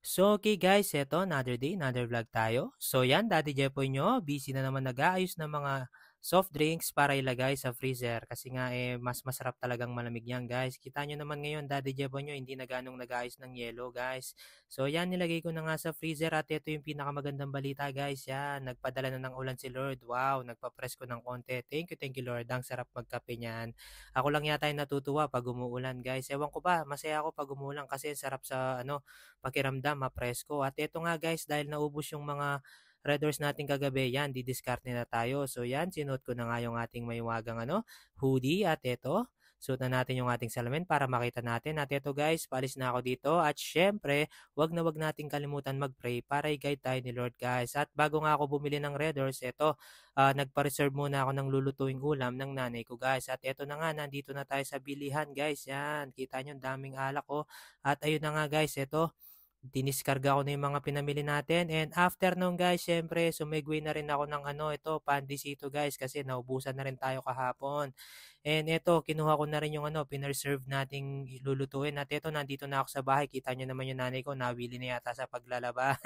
So, okay guys, eto another day, another vlog tayo. So yan, Daddy Jepoy nyo, busy na naman nag-aayos ng mga soft drinks para ilagay sa freezer. Kasi nga mas masarap talagang malamig yan guys. Kita nyo naman ngayon, Daddy Jepoy nyo, hindi na ganong nag-aayos ng yelo guys. So yan, nilagay ko na nga sa freezer at ito yung pinakamagandang balita guys. Yan, nagpadala na ng ulan si Lord. Wow, nagpa-press ko ng konti. Thank you Lord. Ang sarap magkape niyan. Ako lang yata yung natutuwa pag umuulan guys. Ewan ko ba, masaya ako pag umuulan kasi sarap sa pakiramdam, mapresko. At eto nga guys, dahil naubos yung mga Red Doors natin kagabi, yan, didiskarte na tayo. So yan, sinuot ko na nga yung ating mayuwagang hoodie. At eto, suot na natin yung ating salamin para makita natin. At eto guys, paalis na ako dito. At syempre, wag nating kalimutan mag-pray para i-guide tayo ni Lord guys. At bago nga ako bumili ng Red Doors, eto, nagpa-reserve muna ako ng lulutuing ulam ng nanay ko guys. At eto na nga, nandito na tayo sa bilihan guys. Yan, kita nyo, daming alak ko. At ayun na nga guys, eto, diniskarga ko na yung mga pinamili natin. And after nung guys, syempre, sumigway na rin ako ng ito, pandesito guys, kasi naubusan na rin tayo kahapon. And ito, kinuha ko na rin yung pinreserve nating lulutuin. At ito, nandito na ako sa bahay. Kita nyo naman yung nanay ko, nawili na yata sa paglalaba.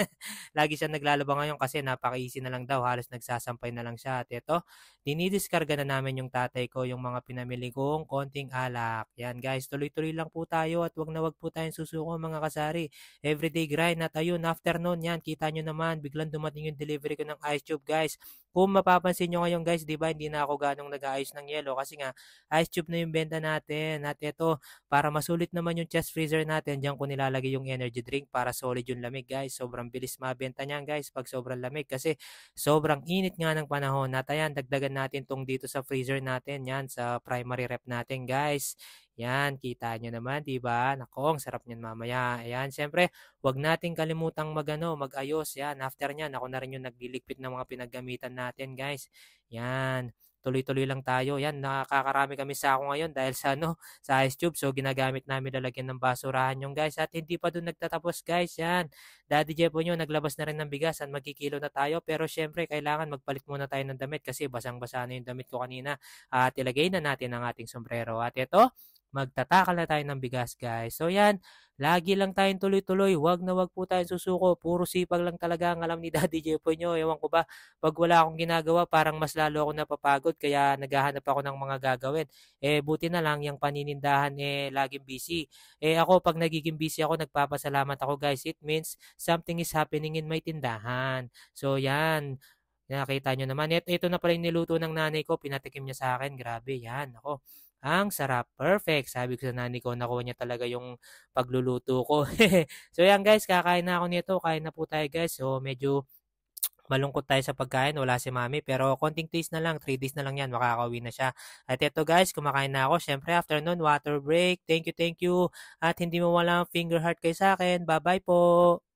Lagi siya naglalaba ngayon kasi napaka-easy na lang daw. Halos nagsasampay na lang siya. At ito, dinidiskarga na namin yung tatay ko, yung mga pinamili kong konting alak. Yan guys, tuloy-tuloy lang po tayo at wag po tayong susuko mga kasari. Everyday grind. At ayun, afternoon yan, kita nyo naman, biglang dumating yung delivery ko ng ice tube guys. Kung mapapansin nyo ngayon guys, di ba, hindi na ako ganong nag-aayos ng yelo kasi nga, ice tube na yung benta natin. At ito, para masulit naman yung chest freezer natin, diyan ko nilalagay yung energy drink para solid yung lamig guys. Sobrang bilis mabenta niyan guys pag sobrang lamig kasi sobrang init nga ng panahon. At ayan, dagdagan natin tong dito sa freezer natin, yan, sa primary rep natin guys. Yan, kita nyo naman, di ba? Nako, ang sarap niyan mamaya. Ayan, syempre, wag nating kalimutang mag-ayos. Yan, after niyan, ako na rin yung nagliligpit ng mga pinaggamitan natin, guys. Yan, tuloy-tuloy lang tayo. Yan, nakakarami kami sa ako ngayon dahil sa sa ice tube. So ginagamit namin lalagyan ng basurahan yung guys. At hindi pa doon nagtatapos, guys. Yan. Daddy Jepo nyo, naglabas na rin ng bigas at magkikilo na tayo. Pero syempre, kailangan magpalit muna tayo ng damit kasi basang-basa na yung damit ko kanina. At ilagay na natin ang ating sombrero. At ito, magtatakal na tayo ng bigas, guys. So yan, lagi lang tayong tuloy-tuloy. Wag po tayong susuko. Puro sipag lang talaga ang alam ni Daddy Jepoy nyo. Ewan ko ba, pag wala akong ginagawa, parang mas lalo ako napapagod. Kaya naghahanap ako ng mga gagawin. Buti na lang, yung paninindahan, laging busy. Ako, pag nagiging busy ako, nagpapasalamat ako, guys. It means something is happening in my tindahan. So yan, nakita nyo naman. Ito na pala yung niluto ng nanay ko. Pinatikim niya sa akin. Grabe yan. Ako, ang sarap. Perfect. Sabi ko sa nanay ko, nakuha niya talaga yung pagluluto ko. So yan guys, kakain na ako nito. Kain na po tayo guys. So medyo malungkot tayo sa pagkain. Wala si mami. Pero konting taste na lang. 3 days na lang yan. Makakauwi na siya. At ito guys, kumakain na ako. Siyempre after nun, water break. Thank you. At hindi mo walang finger heart kay sa akin. Bye bye po.